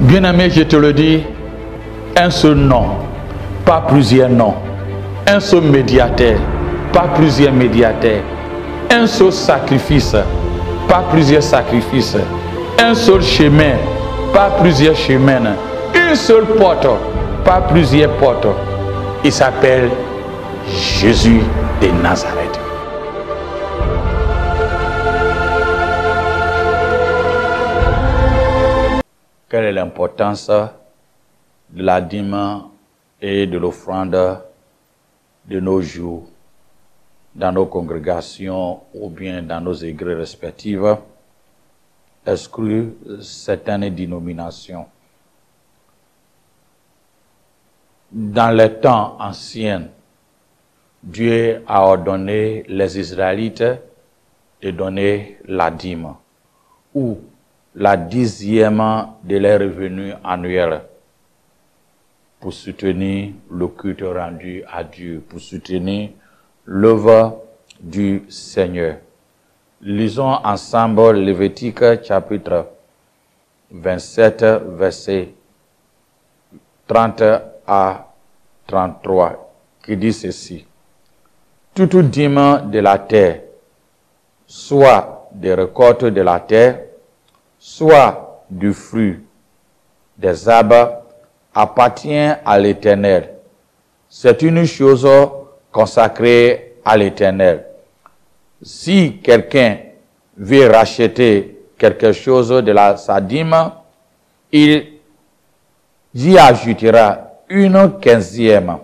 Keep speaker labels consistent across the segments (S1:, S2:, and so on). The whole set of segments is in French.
S1: Bien-aimé, je te le dis, un seul nom, pas plusieurs noms. Un seul médiateur, pas plusieurs médiateurs. Un seul sacrifice, pas plusieurs sacrifices. Un seul chemin, pas plusieurs chemins. Une seule porte, pas plusieurs portes. Il s'appelle Jésus de Nazareth. Quelle est l'importance de la dîme et de l'offrande de nos jours dans nos congrégations ou bien dans nos églises respectives, exclues certaines dénominations? Dans les temps anciens, Dieu a ordonné les Israélites de donner la dîme ou la 10e de leurs revenus annuels pour soutenir le culte rendu à Dieu, pour soutenir l'œuvre du Seigneur. Lisons ensemble Lévitique chapitre 27, versets 30 à 33, qui dit ceci. Toute dîme de la terre, soit des récoltes de la terre, soit du fruit des arbres, appartient à l'Éternel. C'est une chose consacrée à l'Éternel. Si quelqu'un veut racheter quelque chose de sa dîme, il y ajoutera une 15e.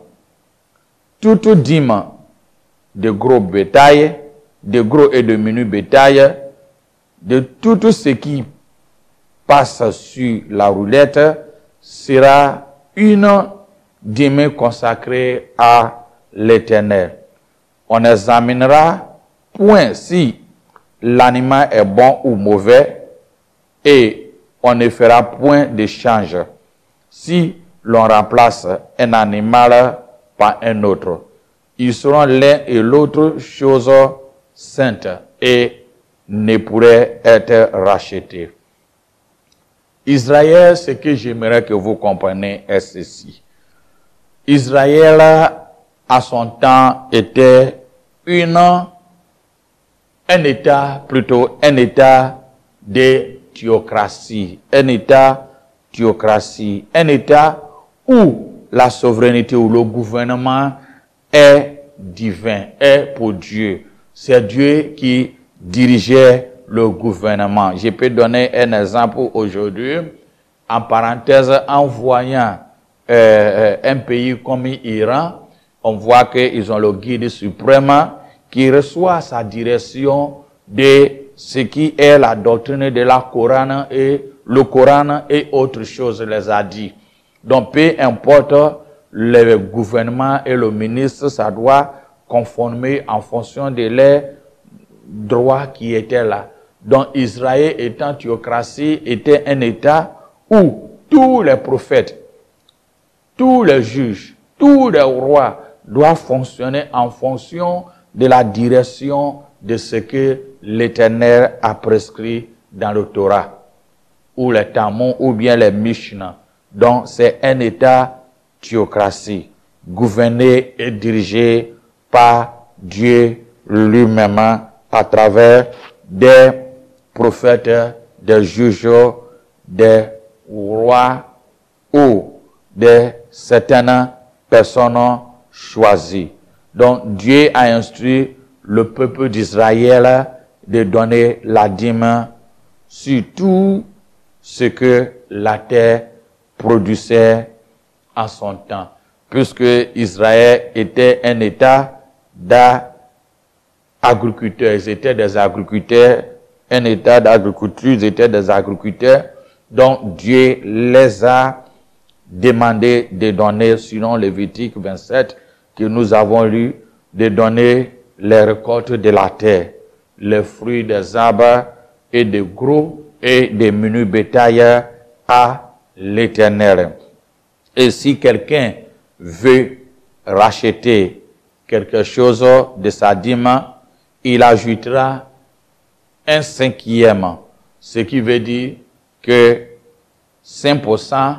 S1: Toute dîme de gros bétail, de gros et de menu bétail, de tout ce qui passe sur la roulette, sera une dîme consacrée à l'Éternel. On n'examinera point si l'animal est bon ou mauvais, et on ne fera point d'échange si l'on remplace un animal par un autre. Ils seront l'un et l'autre chose sainte et ne pourraient être rachetés. Israël, ce que j'aimerais que vous compreniez est ceci. Israël, à son temps, était un État de théocratie, un État où la souveraineté ou le gouvernement est divin, est pour Dieu. C'est Dieu qui dirigeait le gouvernement. Je peux donner un exemple aujourd'hui, en parenthèse, en voyant un pays comme l'Iran, on voit qu'ils ont le guide suprême qui reçoit sa direction de ce qui est la doctrine de la Coran et le Coran et autre chose les a dit. Donc, peu importe le gouvernement et le ministre, ça doit conformer en fonction de leurs droits qui étaient là. Donc, Israël étant théocratie, était un État où tous les prophètes, tous les juges, tous les rois doivent fonctionner en fonction de la direction de ce que l'Éternel a prescrit dans le Torah, ou les Talmud, ou bien les Mishnah. Donc, c'est un État théocratie, gouverné et dirigé par Dieu lui-même à travers des prophètes, des juges, des rois ou de certaines personnes choisies. Donc, Dieu a instruit le peuple d'Israël de donner la dîme sur tout ce que la terre produisait en son temps. Puisque Israël était un État d'agriculteurs, ils étaient des agriculteurs, un État d'agriculture, ils étaient des agriculteurs. Donc, Dieu les a demandé de donner, selon Lévitique 27, que nous avons lu, de donner les récoltes de la terre, les fruits des arbres et des gros et des menus bétail à l'Éternel. Et si quelqu'un veut racheter quelque chose de sa dîme, il ajoutera un 5e, ce qui veut dire que 5%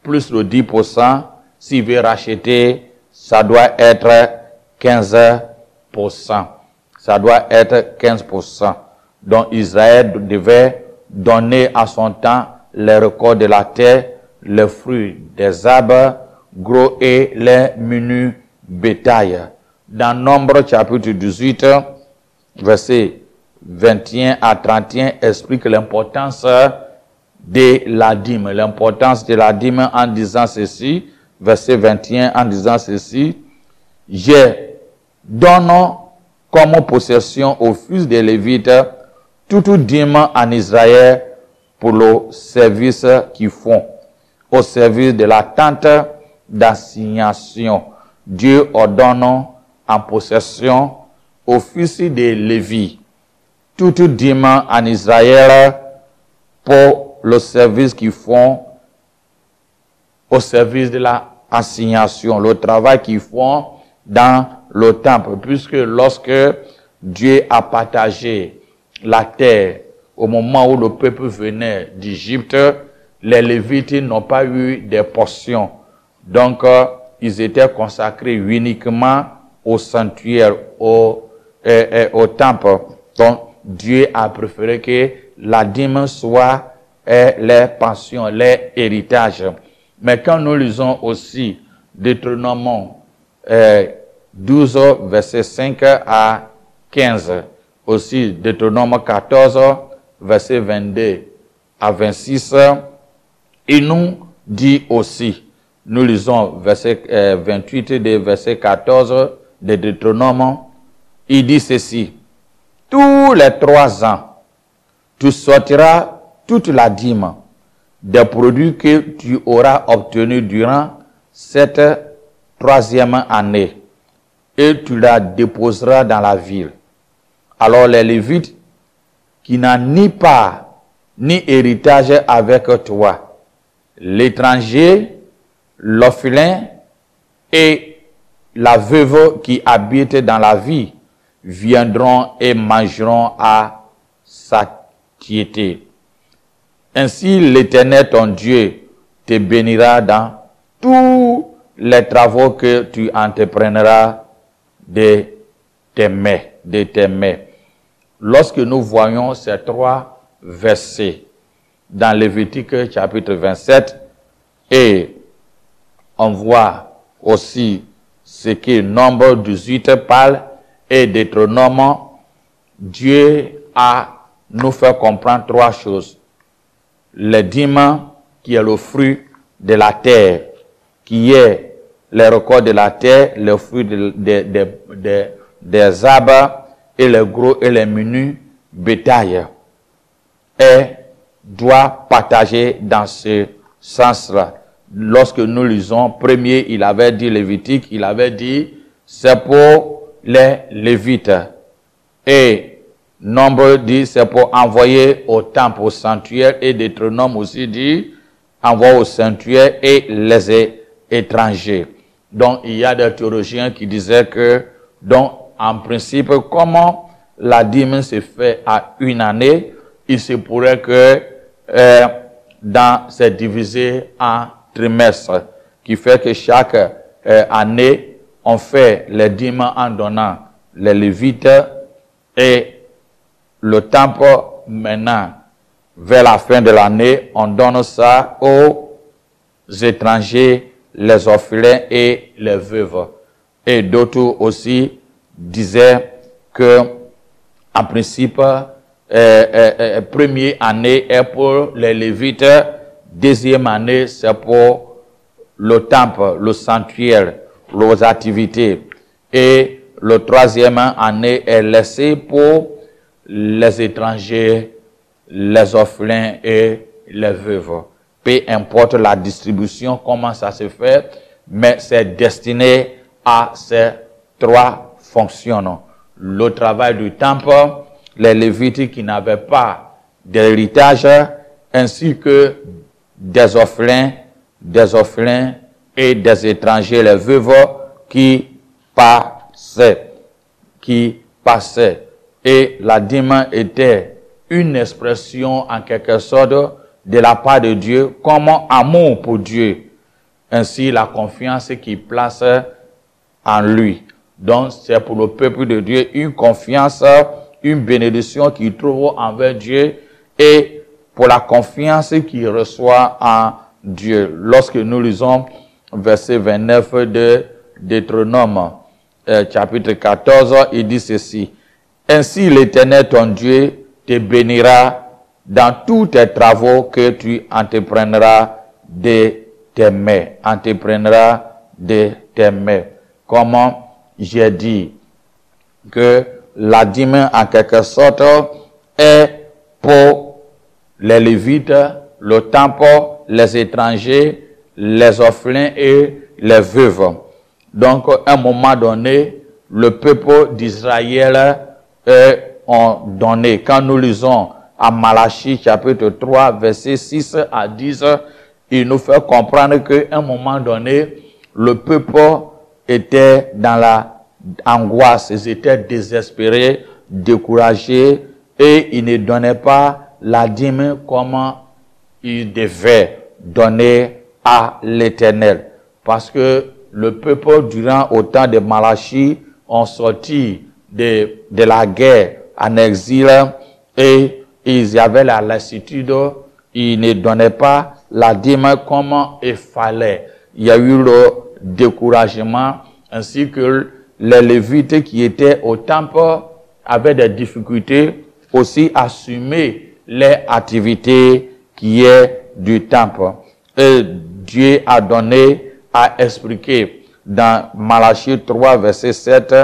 S1: plus le 10%. S'il veut racheter, ça doit être 15%. Ça doit être 15%. Donc Israël devait donner à son temps les records de la terre, les fruits des arbres, gros et les menus bétail. Dans Nombre chapitre 18, verset 21 à 31, explique l'importance de la dîme. L'importance de la dîme en disant ceci, verset 21, en disant ceci, « Je donne comme possession aux fils des Lévites toute dîme en Israël pour le service qu'ils font, au service de la tente d'assignation. Dieu ordonne en possession aux fils des Lévi toute dîme en Israël pour le service qu'ils font, au service de la assignation, le travail qu'ils font dans le temple, puisque lorsque Dieu a partagé la terre au moment où le peuple venait d'Égypte, les Lévites n'ont pas eu des portions. Donc, ils étaient consacrés uniquement au sanctuaire, au temple. Donc, Dieu a préféré que la dîme soit les pensions, les héritages. Mais quand nous lisons aussi Deutéronome 12, verset 5 à 15, aussi Deutéronome 14, verset 22 à 26, il nous dit aussi, nous lisons verset 28 de verset 14 de Deutéronome, il dit ceci, « Tous les 3 ans, tu sortiras toute la dîme des produits que tu auras obtenus durant cette 3e année, et tu la déposeras dans la ville. » Alors les Lévites, qui n'ont ni part ni héritage avec toi, l'étranger, l'orphelin et la veuve qui habitent dans la vie, viendront et mangeront à satiété. Ainsi l'Éternel ton Dieu te bénira dans tous les travaux que tu entreprendras de tes mains. Lorsque nous voyons ces 3 versets dans Lévitique chapitre 27, et on voit aussi ce que Nombre 18 parle, et Deutéronome, Dieu a nous fait comprendre 3 choses. Les dîmes, qui est le fruit de la terre, qui est les records de la terre, le fruit des arbres, et les gros et les menus bétail, et doit partager dans ce sens-là. Lorsque nous lisons, premier, il avait dit Lévitique, il avait dit, c'est pour les Lévites. Et Nombre dit, c'est pour envoyer au temple, au sanctuaire, et Deutéronome aussi dit, envoie au sanctuaire et les étrangers. Donc, il y a des théologiens qui disaient que, donc, en principe, comment la dîme se fait à une année, il se pourrait que c'est divisé en trimestres, qui fait que chaque année, on fait les dîmes en donnant les Lévites et le temple. Maintenant, vers la fin de l'année, on donne ça aux étrangers, les orphelins et les veuves. Et d'autres aussi disaient que, en principe, première année est pour les Lévites, deuxième année c'est pour le temple, le sanctuaire, les activités, et le 3e année est laissée pour les étrangers, les orphelins et les veuves. Peu importe la distribution, comment ça se fait, mais c'est destiné à ces 3 fonctions. Le travail du temple, les Lévites qui n'avaient pas d'héritage, ainsi que des orphelins et des étrangers, les veuves qui passaient. Et la dîme était une expression en quelque sorte de la part de Dieu comme amour pour Dieu. Ainsi, la confiance qu'il place en lui. Donc, c'est pour le peuple de Dieu une confiance, une bénédiction qu'il trouve envers Dieu et pour la confiance qu'il reçoit en Dieu. Lorsque nous lisons verset 29 de Deutéronome, chapitre 14, il dit ceci. Ainsi, l'Éternel, ton Dieu, te bénira dans tous tes travaux que tu entreprendras de tes mains. Entreprendras de tes mains. Comment j'ai dit que la dîme, en quelque sorte, est pour les Lévites, le temple, les étrangers, les orphelins et les veuves. Donc, à un moment donné, le peuple d'Israël ont donné. Quand nous lisons à Malachie, chapitre 3, versets 6 à 10, il nous fait comprendre qu'à un moment donné, le peuple était dans la angoisse, ils étaient désespérés, découragés, et ils ne donnaient pas la dîme comme ils devaient donner à l'Éternel. Parce que le peuple, durant au temps de Malachie, ont sorti de la guerre en exil et ils avaient la lassitude, ils ne donnaient pas la dîme comme il fallait. Il y a eu le découragement ainsi que les Lévites qui étaient au temple avaient des difficultés aussi à assumer les activités qui est du temple. Et Dieu a donné à expliquer dans Malachie 3, verset 7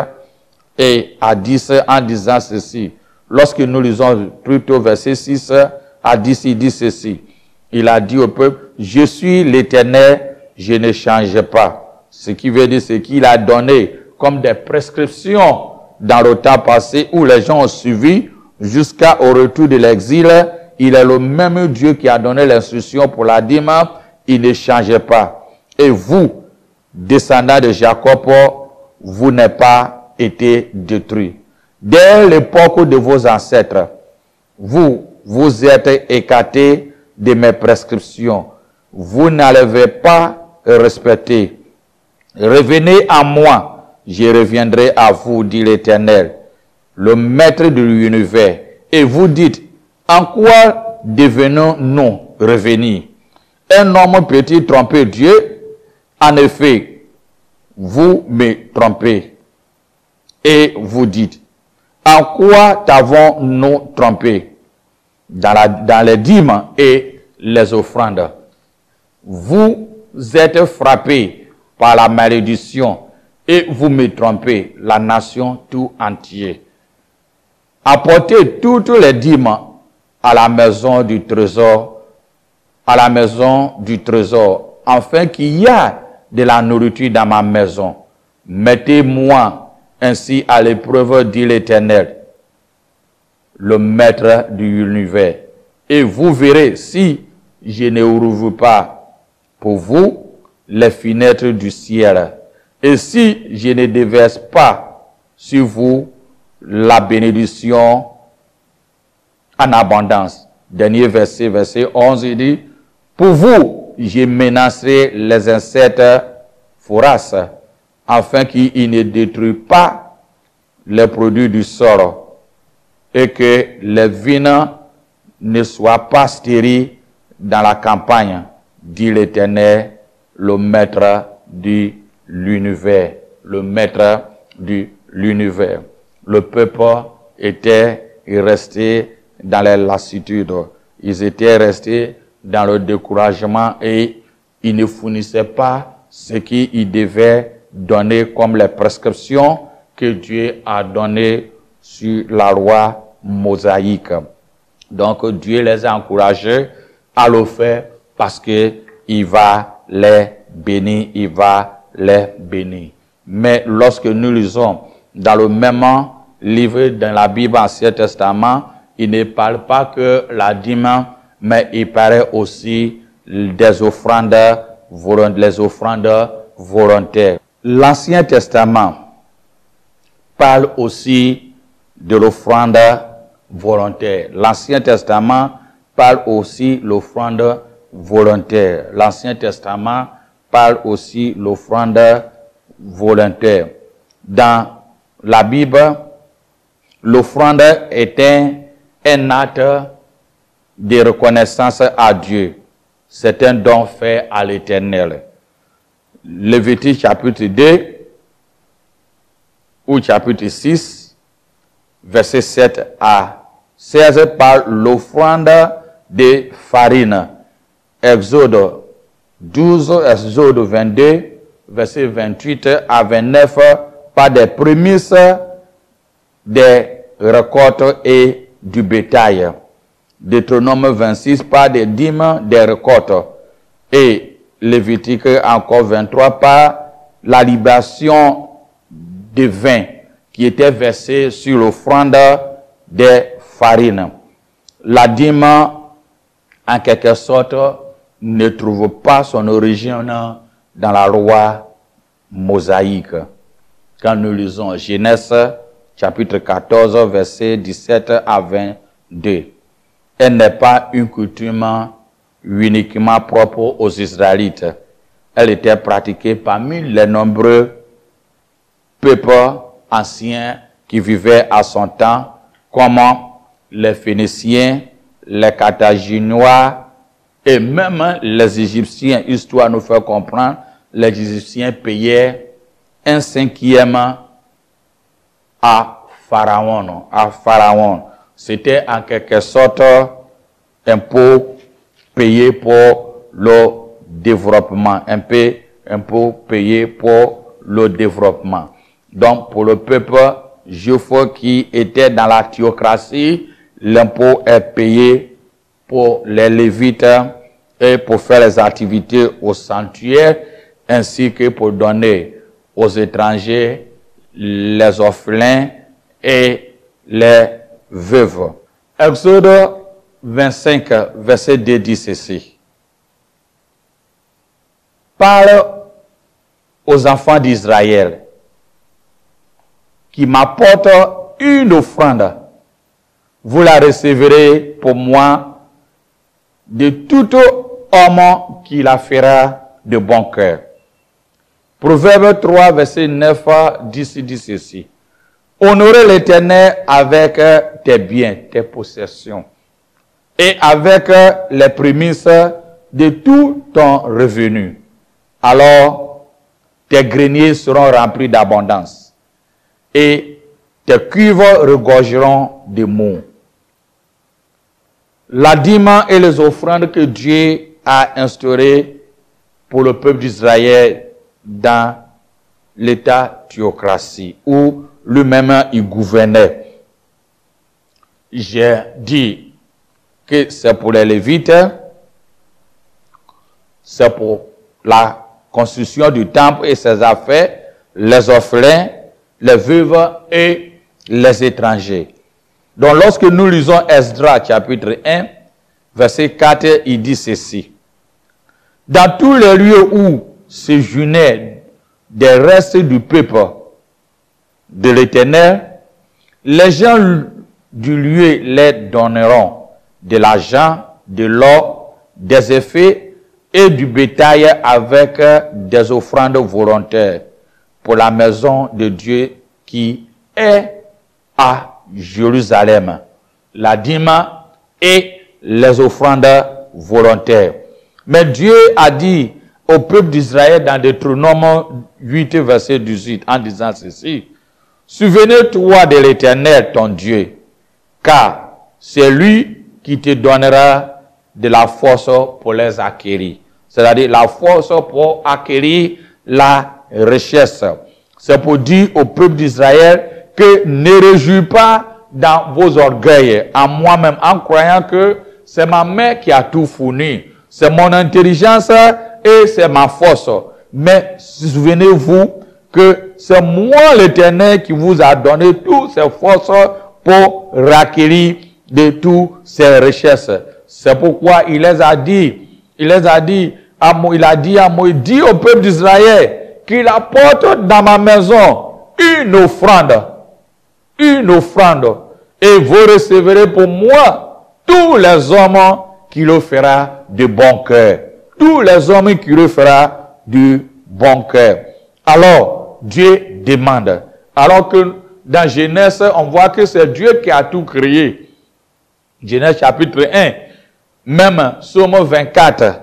S1: et à 10 en disant ceci. Lorsque nous lisons plutôt verset 6 à 10, il dit ceci. Il a dit au peuple, je suis l'Éternel, je ne change pas. Ce qui veut dire, c'est qu'il a donné comme des prescriptions dans le temps passé où les gens ont suivi jusqu'au retour de l'exil. Il est le même Dieu qui a donné l'instruction pour la dîme. Il ne change pas. Et vous, descendants de Jacob, vous n'avez pas été détruits. Dès l'époque de vos ancêtres, vous êtes écartés de mes prescriptions. Vous n'allez pas respecter. Revenez à moi, je reviendrai à vous, dit l'Éternel, le maître de l'univers. Et vous dites, en quoi devenons-nous revenir? Un homme peut-il tromper Dieu? En effet, vous me trompez. Et vous dites, en quoi t'avons-nous trompé? Dans les dîmes et les offrandes. Vous êtes frappés par la malédiction et vous me trompez, la nation tout entière. Apportez toutes les dîmes à la maison du trésor, afin qu'il y ait de la nourriture dans ma maison. Mettez-moi ainsi à l'épreuve, dit l'Éternel, le maître de l'univers. Et vous verrez si je ne rouvre pas pour vous les fenêtres du ciel. Et si je ne déverse pas sur vous la bénédiction en abondance. Dernier verset, verset 11, il dit, pour vous, je menacerai les insectes voraces, afin qu'ils ne détruisent pas les produits du sol, et que les vignes ne soient pas stériles dans la campagne, dit l'Éternel, le maître de l'univers. Le maître de l'univers. Le peuple était resté dans la lassitude. Ils étaient restés dans le découragement et ils ne fournissaient pas ce qu'ils devaient donner comme les prescriptions que Dieu a données sur la loi mosaïque. Donc Dieu les a encouragés à le faire parce qu'il va les bénir, il va les bénir. Mais lorsque nous lisons dans le même livre, dans la Bible Ancien Testament, il ne parle pas que la dîme, mais il parle aussi des offrandes, les offrandes volontaires. L'Ancien Testament parle aussi de l'offrande volontaire. L'Ancien Testament parle aussi l'offrande volontaire. L'Ancien Testament parle aussi l'offrande volontaire. Dans la Bible, l'offrande était un acte de reconnaissance à Dieu. C'est un don fait à l'Éternel. Lévitique chapitre 2 ou chapitre 6, verset 7 à 16 parle l'offrande de farine. Exode 12, Exode 22, verset 28 à 29 par des prémices des récoltes et du bétail. Deutéronome 26 par des dîmes des récoltes. Et Lévitique encore 23 par la libation de vin qui était versée sur l'offrande des farines. La dîme, en quelque sorte, ne trouve pas son origine dans la loi mosaïque. Quand nous lisons Genèse, chapitre 14, versets 17 à 22. Elle n'est pas une coutume uniquement propre aux Israélites. Elle était pratiquée parmi les nombreux peuples anciens qui vivaient à son temps, comme les Phéniciens, les Carthaginois et même les Égyptiens. Histoire nous fait comprendre, les Égyptiens payaient 1/5 à Pharaon. C'était en quelque sorte un impôt payé pour le développement. Impôt payé pour le développement. Donc, pour le peuple juif qui était dans la théocratie, l'impôt est payé pour les Lévites et pour faire les activités au sanctuaire, ainsi que pour donner aux étrangers, les orphelins et les veuves. Exode 25, verset 2 dit ceci. Parle aux enfants d'Israël qui m'apportent une offrande. Vous la recevrez pour moi de tout homme qui la fera de bon cœur. Proverbe 3, verset 9 dit ceci. Honorer l'Éternel avec tes biens, tes possessions, et avec les prémices de tout ton revenu. Alors, tes greniers seront remplis d'abondance, et tes cuves regorgeront de mou. La dîme et les offrandes que Dieu a instaurées pour le peuple d'Israël dans l'état théocratie, où lui-même il gouvernait. J'ai dit que c'est pour les Lévites, c'est pour la construction du temple et ses affaires, les orphelins, les veuves et les étrangers. Donc lorsque nous lisons Esdras chapitre 1, verset 4, il dit ceci. Dans tous les lieux où séjournaient des restes du peuple de l'Éternel, les gens du lieu les donneront de l'argent, de l'or, des effets et du bétail avec des offrandes volontaires pour la maison de Dieu qui est à Jérusalem. La dîme et les offrandes volontaires. Mais Dieu a dit au peuple d'Israël dans Deutéronome 8, verset 18, en disant ceci. Souvenez-toi de l'Éternel, ton Dieu, car c'est lui qui te donnera de la force pour les acquérir. C'est-à-dire la force pour acquérir la richesse. C'est pour dire au peuple d'Israël que ne réjouis pas dans vos orgueils, en moi-même, en croyant que c'est ma main qui a tout fourni. C'est mon intelligence et c'est ma force. Mais souvenez-vous que c'est moi l'Éternel qui vous a donné toutes ces forces pour requérir de toutes ces richesses. C'est pourquoi il a dit à Moïse, dit au peuple d'Israël qu'il apporte dans ma maison une offrande, et vous recevrez pour moi tous les hommes qui le fera de bon cœur. Tous les hommes qui le fera du bon cœur. Alors, Dieu demande. Alors que dans Genèse, on voit que c'est Dieu qui a tout créé. Genèse chapitre 1, même Psaume 24,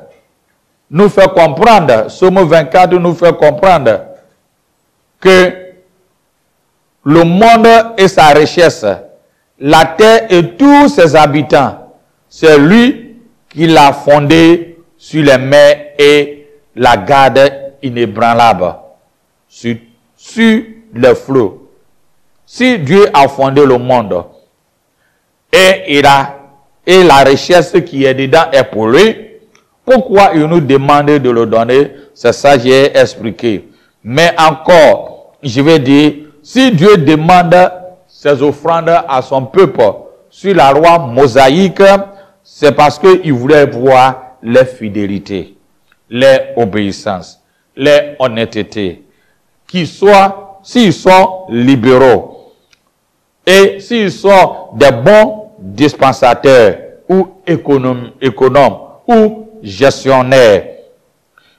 S1: nous fait comprendre, Psaume 24 nous fait comprendre que le monde et sa richesse, la terre et tous ses habitants, c'est lui qui l'a fondé sur les mers et la garde inébranlable sur les flots. Si Dieu a fondé le monde et la richesse qui est dedans est pour lui, pourquoi il nous demande de le donner? C'est ça que j'ai expliqué. Mais encore, je vais dire, si Dieu demande ses offrandes à son peuple sur la loi mosaïque, c'est parce qu'il voulait voir les fidélités, les obéissances, les honnêtetés, s'ils sont libéraux et s'ils sont des bons dispensateurs ou économes ou gestionnaires,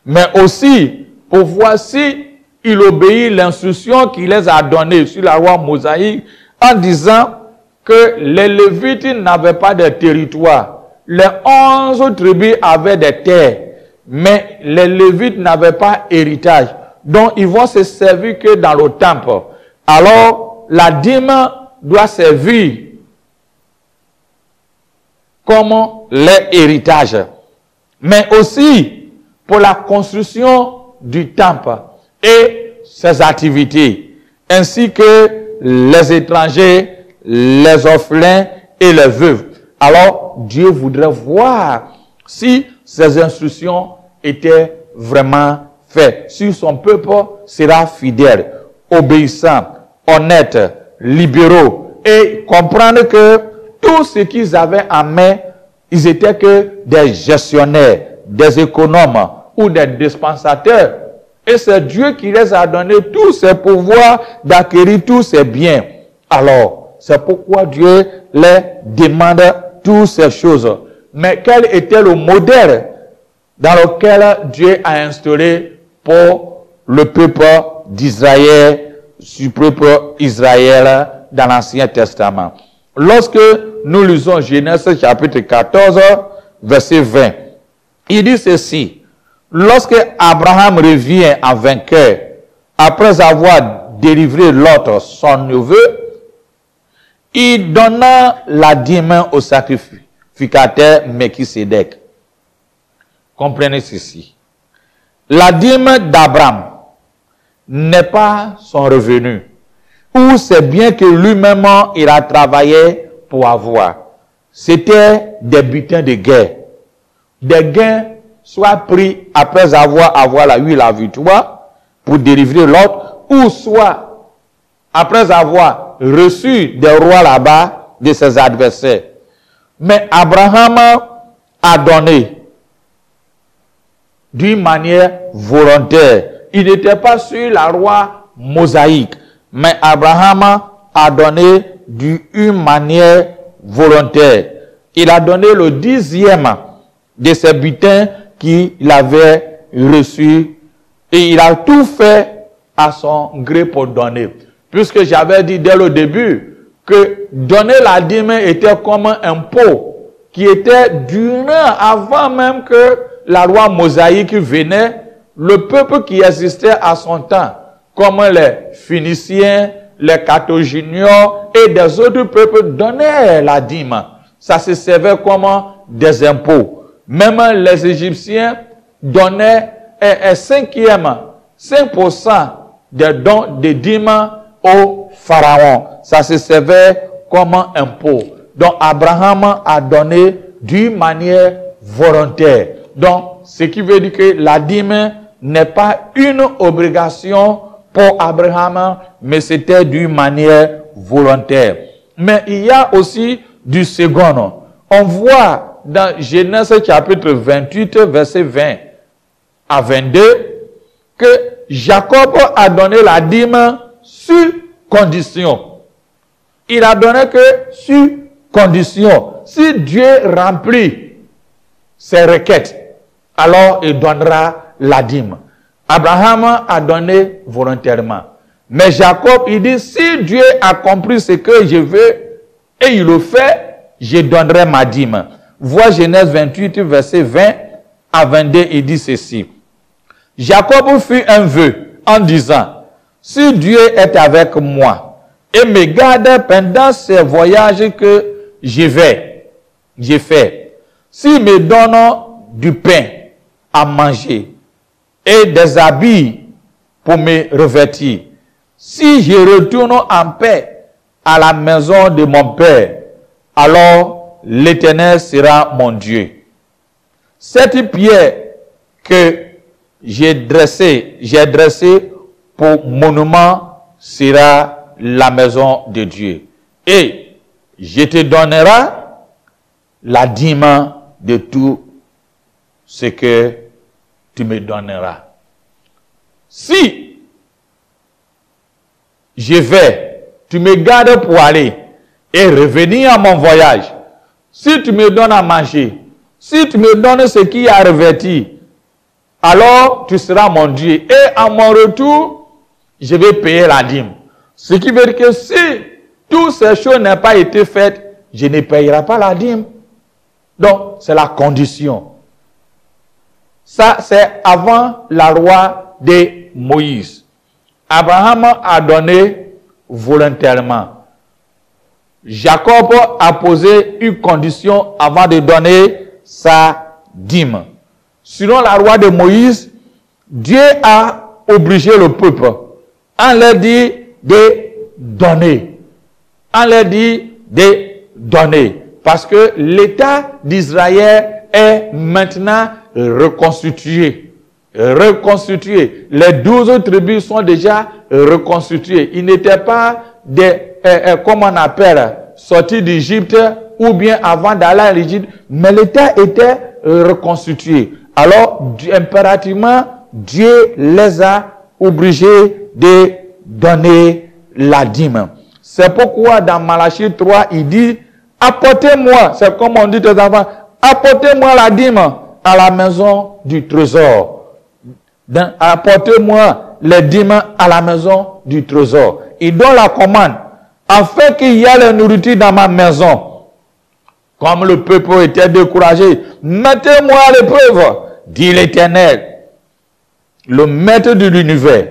S1: mais aussi pour voir si il obéit l'instruction qu'il les a donnée sur la loi mosaïque en disant que les Lévites n'avaient pas de territoire. Les 11 tribus avaient des terres, mais les Lévites n'avaient pas héritage. Donc, ils vont se servir que dans le temple. Alors, la dîme doit servir comme l'héritage, mais aussi pour la construction du temple et ses activités, ainsi que les étrangers, les orphelins et les veuves. Alors, Dieu voudrait voir si ces instructions étaient vraiment faites, si son peuple sera fidèle, obéissant, honnête, libéraux, et comprendre que tout ce qu'ils avaient en main, ils étaient que des gestionnaires, des économes ou des dispensateurs. Et c'est Dieu qui les a donné tous ces pouvoirs d'acquérir tous ces biens. Alors, c'est pourquoi Dieu les demande toutes ces choses. Mais quel était le modèle dans lequel Dieu a instauré pour le peuple d'Israël, du peuple Israël dans l'Ancien Testament? Lorsque nous lisons Genèse chapitre 14, verset 20, il dit ceci: lorsque Abraham revient en vainqueur, après avoir délivré Lot, son neveu, il donna la dîme au sacrificateur Melchisédek. Comprenez ceci. La dîme d'Abraham n'est pas son revenu, ou c'est bien que lui-même il a travaillé pour avoir. C'était des butins de guerre. Des gains soit pris après avoir eu la victoire pour délivrer l'autre, ou soit après avoir reçu des rois là-bas de ses adversaires. Mais Abraham a donné d'une manière volontaire. Il n'était pas sur la loi mosaïque, mais Abraham a donné d'une manière volontaire. Il a donné le 10e de ses butins qu'il avait reçu, et il a tout fait à son gré pour donner. Puisque j'avais dit dès le début que donner la dîme était comme un impôt qui était durant, avant même que la loi mosaïque venait, le peuple qui existait à son temps, comme les Phéniciens, les Carthaginois et des autres peuples donnaient la dîme. Ça se servait comme des impôts. Même les Égyptiens donnaient 5% des dons de dîmes au pharaon. Ça se servait comme un impôt. Donc Abraham a donné d'une manière volontaire. Donc ce qui veut dire que la dîme n'est pas une obligation pour Abraham, mais c'était d'une manière volontaire. Mais il y a aussi du second. On voit dans Genèse chapitre 28, verset 20 à 22, que Jacob a donné la dîme sur condition. Il a donné que sur condition. Si Dieu remplit ses requêtes, alors il donnera la dîme. Abraham a donné volontairement. Mais Jacob, il dit, si Dieu a compris ce que je veux et il le fait, je donnerai ma dîme. Vois Genèse 28, verset 20 à 22, il dit ceci. Jacob fit un vœu en disant, si Dieu est avec moi et me garde pendant ces voyages que j'ai fait, s'il me donne du pain à manger et des habits pour me revêtir, si je retourne en paix à la maison de mon père, alors l'Éternel sera mon Dieu. Cette pierre que j'ai dressée pour monument sera la maison de Dieu. Et je te donnerai la dîme de tout ce que tu me donneras. Si je vais, tu me gardes pour aller et revenir à mon voyage, si tu me donnes à manger, si tu me donnes ce qui a revêti, alors tu seras mon Dieu. Et à mon retour, je vais payer la dîme. Ce qui veut dire que si toutes ces choses n'ont pas été faites, je ne payerai pas la dîme. Donc, c'est la condition. Ça, c'est avant la loi de Moïse. Abraham a donné volontairement. Jacob a posé une condition avant de donner sa dîme. Selon la loi de Moïse, Dieu a obligé le peuple. On leur dit de donner. On leur dit de donner. Parce que l'État d'Israël est maintenant reconstitué. Reconstitué. Les 12 tribus sont déjà reconstituées. Ils n'étaient pas des, comme on appelle, sortis d'Égypte ou bien avant d'aller à l'Égypte, mais l'État était reconstitué. Alors, impérativement, Dieu les a obligés de donner la dîme. C'est pourquoi dans Malachie 3, il dit, apportez-moi, c'est comme on dit aux enfants, apportez-moi la dîme à la maison du trésor. Apportez-moi les dîmes à la maison du trésor. Il donne la commande, afin qu'il y ait la nourriture dans ma maison. Comme le peuple était découragé, mettez-moi à l'épreuve, dit l'Éternel, le maître de l'univers,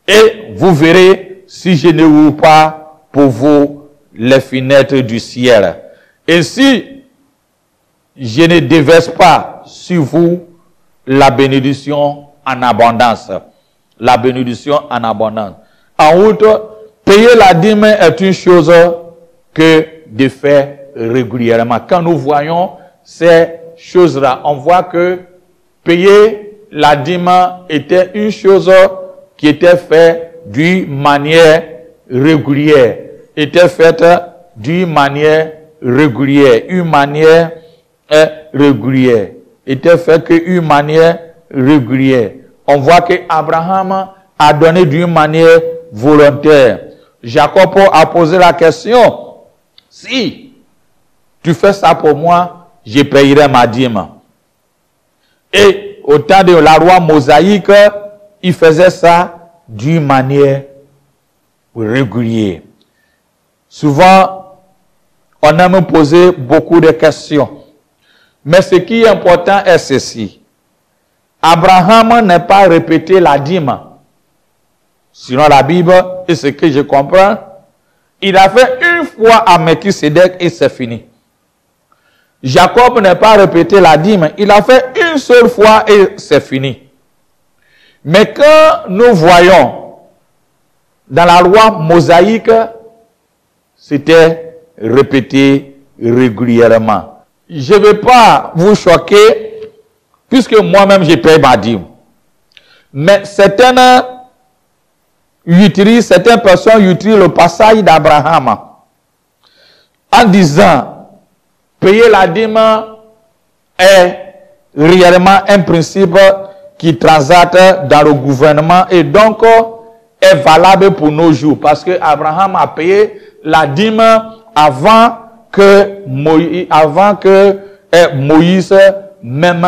S1: et vous verrez si je ne ouvre pas pour vous les fenêtres du ciel. Et si je ne déverse pas sur vous la bénédiction en abondance. La bénédiction en abondance. En outre, payer la dîme est une chose que de faire régulièrement. Quand nous voyons ces choses-là, on voit que payer la dîme était une chose qui était faite d'une manière régulière. Était faite d'une manière régulière. Une manière régulière. Était faite d'une manière régulière. On voit que Abraham a donné d'une manière volontaire. Jacob a posé la question, si tu fais ça pour moi, je payerai ma dîme. Et au temps de la loi mosaïque, il faisait ça d'une manière régulière. Souvent, on aime poser beaucoup de questions. Mais ce qui est important est ceci. Abraham n'a pas répété la dîme. Selon la Bible, et ce que je comprends, il a fait une fois à Melchisédek et c'est fini. Jacob n'a pas répété la dîme. Il a fait une seule fois et c'est fini. Mais quand nous voyons dans la loi mosaïque, c'était répété régulièrement. Je ne vais pas vous choquer, puisque moi-même je paye ma dîme. Mais certaines personnes utilisent le passage d'Abraham en disant, payer la dîme est réellement un principe qui transite dans le gouvernement et donc est valable pour nos jours. Parce que Abraham a payé la dîme avant que Moïse même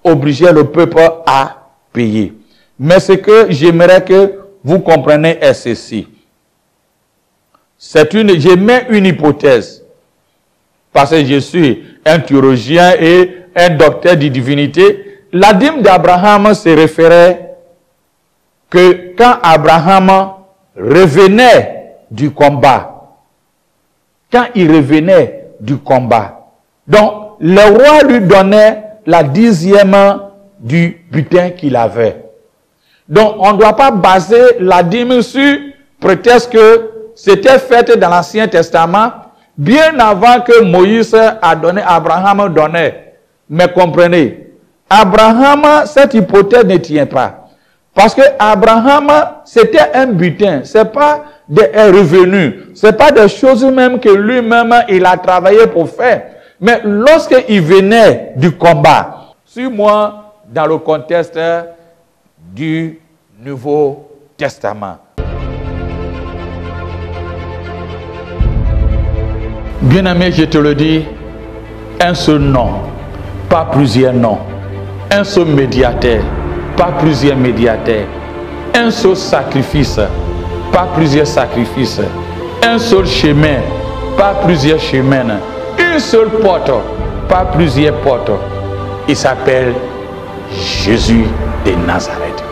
S1: obliger le peuple à payer. Mais ce que j'aimerais que vous compreniez est ceci. Je mets une hypothèse, parce que je suis un théologien et un docteur de divinité. La dîme d'Abraham se référait que quand Abraham revenait du combat, donc le roi lui donnait la 10e du butin qu'il avait. Donc on ne doit pas baser la dîme sur prétexte que c'était fait dans l'Ancien Testament, bien avant que Moïse a donné, Abraham donnait. Mais comprenez, Abraham, cette hypothèse ne tient pas. Parce que Abraham, c'était un butin, ce n'est pas des revenus, ce n'est pas des choses même que lui-même il a travaillé pour faire. Mais lorsqu'il venait du combat, suis-moi dans le contexte du Nouveau Testament. Bien-aimé, je te le dis, un seul nom, pas plusieurs noms. Un seul médiateur, pas plusieurs médiateurs. Un seul sacrifice, pas plusieurs sacrifices. Un seul chemin, pas plusieurs chemins. Une seule porte, pas plusieurs portes. Il s'appelle Jésus de Nazareth.